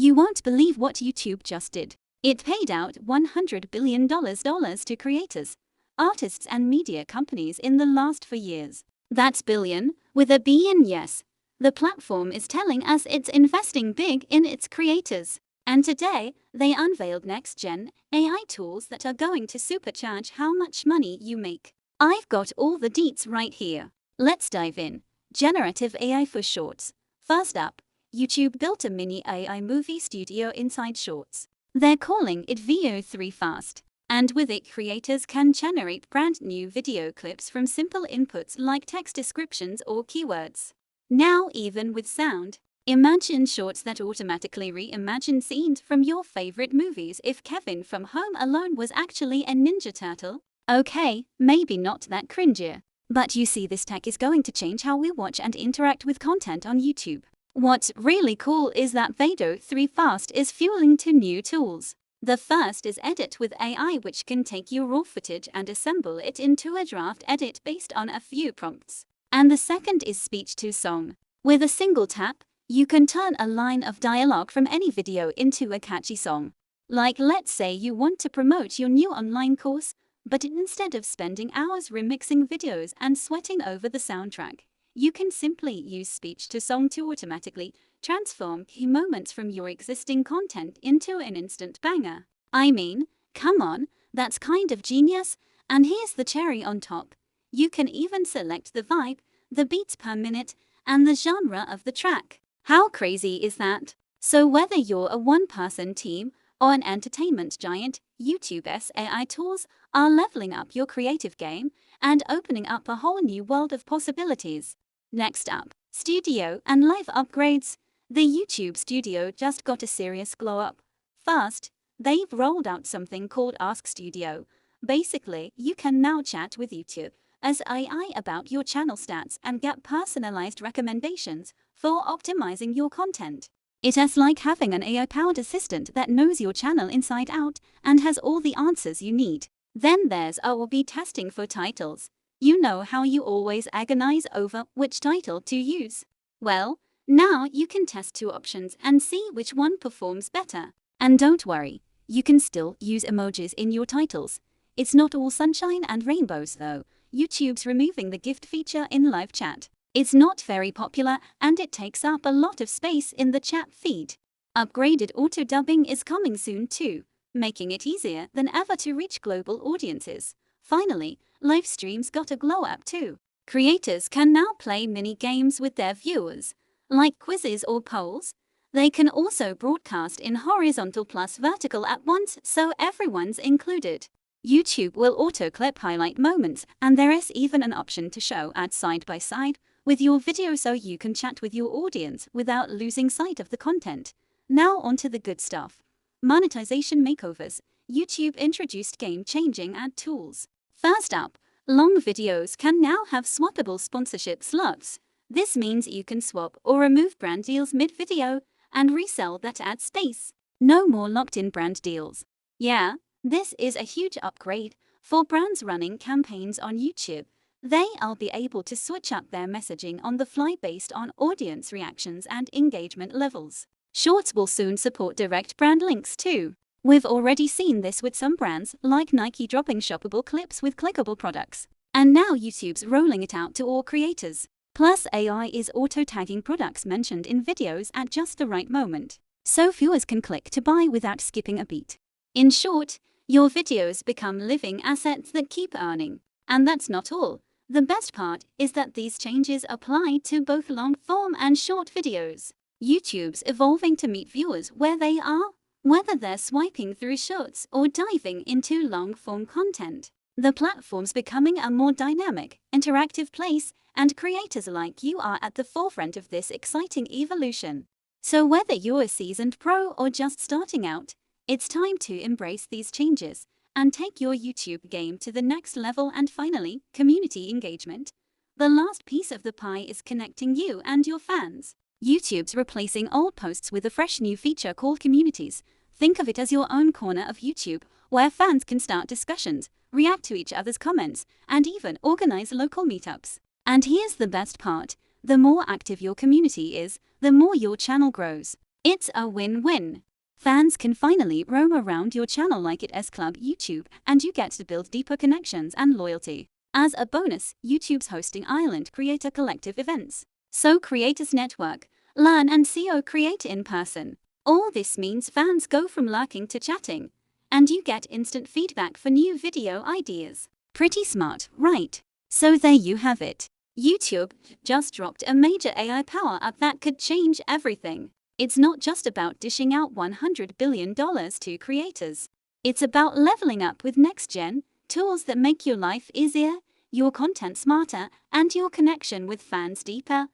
You won't believe what YouTube just did. It paid out $100 billion to creators, artists and media companies in the last 4 years. That's billion, with a B in yes. The platform is telling us it's investing big in its creators. And today, they unveiled Nextgen AI tools that are going to supercharge how much money you make. I've got all the deets right here. Let's dive in. Generative AI for Shorts. First up, YouTube built a mini AI movie studio inside Shorts. They're calling it VO3 Fast. And with it, creators can generate brand new video clips from simple inputs like text descriptions or keywords. Now, even with sound. Imagine Shorts that automatically reimagine scenes from your favorite movies. If Kevin from Home Alone was actually a Ninja Turtle. Okay, maybe not that cringy. But you see, this tech is going to change how we watch and interact with content on YouTube. What's really cool is that VO3 Fast is fueling 2 new tools. The first is Edit with AI, which can take your raw footage and assemble it into a draft edit based on a few prompts. And the second is Speech to Song. With a single tap, you can turn a line of dialogue from any video into a catchy song. Like, let's say you want to promote your new online course, but instead of spending hours remixing videos and sweating over the soundtrack, you can simply use Speech to Song to automatically transform key moments from your existing content into an instant banger. I mean, come on, that's kind of genius. And here's the cherry on top. You can even select the vibe, the beats per minute, and the genre of the track. How crazy is that? So whether you're a one-person team or an entertainment giant, YouTube's AI tools are leveling up your creative game and opening up a whole new world of possibilities. Next up, studio and live upgrades. The YouTube studio just got a serious glow up. First, they've rolled out something called Ask Studio. Basically, you can now chat with YouTube as AI about your channel stats and get personalized recommendations for optimizing your content. It's like having an AI-powered assistant that knows your channel inside out and has all the answers you need. Then there's A/B testing for titles. You know how you always agonize over which title to use? Well, now you can test 2 options and see which one performs better. And don't worry, you can still use emojis in your titles. It's not all sunshine and rainbows though. YouTube's removing the gift feature in live chat. It's not very popular and it takes up a lot of space in the chat feed. Upgraded auto-dubbing is coming soon too, making it easier than ever to reach global audiences. Finally, live streams got a glow up too. Creators can now play mini games with their viewers, like quizzes or polls. They can also broadcast in horizontal plus vertical at once, so everyone's included. YouTube will auto-clip highlight moments, and there is even an option to show ads side by side with your video so you can chat with your audience without losing sight of the content. Now onto the good stuff. Monetization makeovers. YouTube introduced game-changing ad tools. First up, long videos can now have swappable sponsorship slots. This means you can swap or remove brand deals mid-video and resell that ad space. No more locked-in brand deals. Yeah, this is a huge upgrade for brands running campaigns on YouTube. They'll be able to switch up their messaging on the fly based on audience reactions and engagement levels. Shorts will soon support direct brand links too. We've already seen this with some brands like Nike dropping shoppable clips with clickable products. And now YouTube's rolling it out to all creators. Plus, AI is auto-tagging products mentioned in videos at just the right moment, so viewers can click to buy without skipping a beat. In short, your videos become living assets that keep earning. And that's not all. The best part is that these changes apply to both long-form and short videos. YouTube's evolving to meet viewers where they are, whether they're swiping through shorts or diving into long-form content. The platform's becoming a more dynamic, interactive place, and creators like you are at the forefront of this exciting evolution. So whether you're a seasoned pro or just starting out, it's time to embrace these changes and take your YouTube game to the next level. And finally, community engagement. The last piece of the pie is connecting you and your fans. YouTube's replacing old posts with a fresh new feature called Communities. Think of it as your own corner of YouTube, where fans can start discussions, react to each other's comments, and even organize local meetups. And here's the best part. The more active your community is, the more your channel grows. It's a win-win. Fans can finally roam around your channel like it as Club YouTube, and you get to build deeper connections and loyalty. As a bonus, YouTube's hosting Island Creator Collective events. So creators network, learn and create in person. All this means fans go from lurking to chatting, and you get instant feedback for new video ideas. Pretty smart, right? So there you have it. YouTube just dropped a major AI power-up that could change everything. It's not just about dishing out $100 billion to creators. It's about leveling up with Nextgen, tools that make your life easier, your content smarter, and your connection with fans deeper.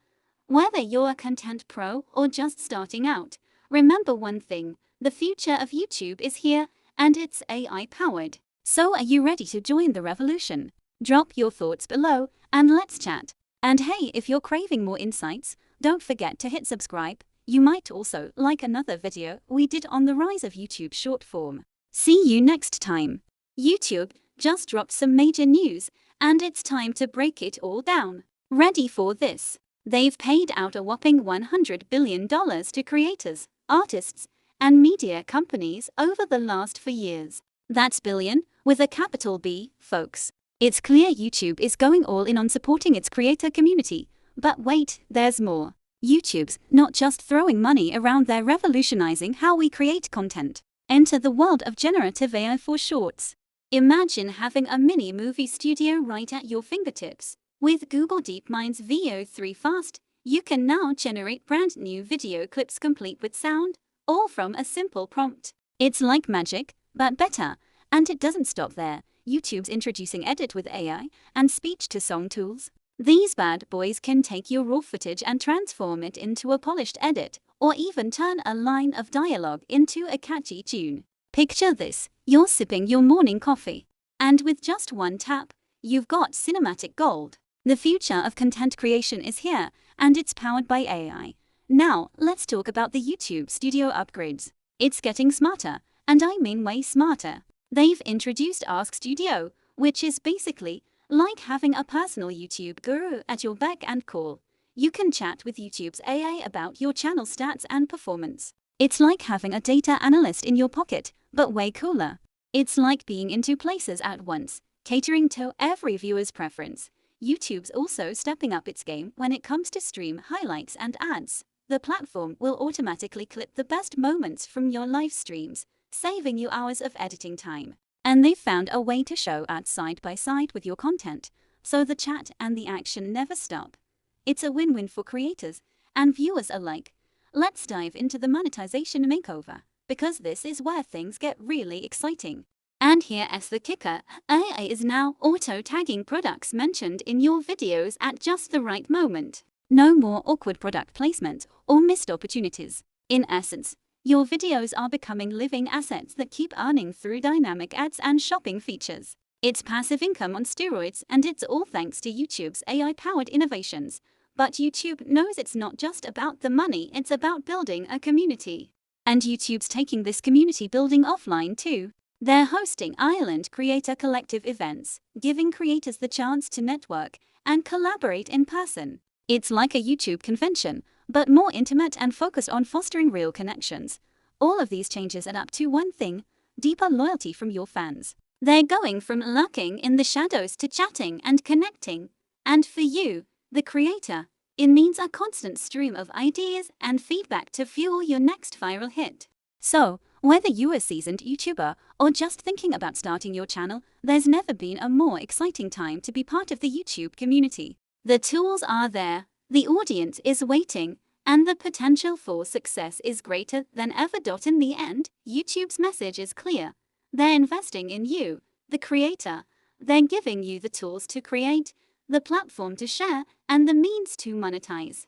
Whether you're a content pro or just starting out, remember one thing: the future of YouTube is here, and it's AI-powered. So are you ready to join the revolution? Drop your thoughts below, and let's chat. And hey, if you're craving more insights, don't forget to hit subscribe. You might also like another video we did on the rise of YouTube short form. See you next time. YouTube just dropped some major news, and it's time to break it all down. Ready for this? They've paid out a whopping $100 billion to creators, artists, and media companies over the last 4 years. That's billion, with a capital B, folks. It's clear YouTube is going all in on supporting its creator community. But wait, there's more. YouTube's not just throwing money around, they're revolutionizing how we create content. Enter the world of generative AI for shorts. Imagine having a mini movie studio right at your fingertips. With Google DeepMind's VO3 Fast, you can now generate brand new video clips complete with sound, all from a simple prompt. It's like magic, but better. And it doesn't stop there. YouTube's introducing Edit with AI and speech-to-song tools. These bad boys can take your raw footage and transform it into a polished edit, or even turn a line of dialogue into a catchy tune. Picture this: you're sipping your morning coffee, and with just one tap, you've got cinematic gold. The future of content creation is here, and it's powered by AI. Now, let's talk about the YouTube Studio upgrades. It's getting smarter, and I mean way smarter. They've introduced Ask Studio, which is basically like having a personal YouTube guru at your beck and call. You can chat with YouTube's AI about your channel stats and performance. It's like having a data analyst in your pocket, but way cooler. It's like being in 2 places at once, catering to every viewer's preference. YouTube's also stepping up its game when it comes to stream highlights and ads. The platform will automatically clip the best moments from your live streams, saving you hours of editing time. And they've found a way to show ads side by side with your content, so the chat and the action never stop. It's a win-win for creators and viewers alike. Let's dive into the monetization makeover, because this is where things get really exciting. And here's the kicker: AI is now auto-tagging products mentioned in your videos at just the right moment. No more awkward product placement or missed opportunities. In essence, your videos are becoming living assets that keep earning through dynamic ads and shopping features. It's passive income on steroids, and it's all thanks to YouTube's AI-powered innovations. But YouTube knows it's not just about the money, it's about building a community. And YouTube's taking this community building offline too. They're hosting Island Creator Collective events, giving creators the chance to network and collaborate in person. It's like a YouTube convention, but more intimate and focused on fostering real connections. All of these changes add up to one thing: deeper loyalty from your fans. They're going from lurking in the shadows to chatting and connecting. And for you, the creator, it means a constant stream of ideas and feedback to fuel your next viral hit. So, whether you're a seasoned YouTuber or just thinking about starting your channel, there's never been a more exciting time to be part of the YouTube community. The tools are there, the audience is waiting, and the potential for success is greater than ever. In the end, YouTube's message is clear. They're investing in you, the creator. They're giving you the tools to create, the platform to share, and the means to monetize.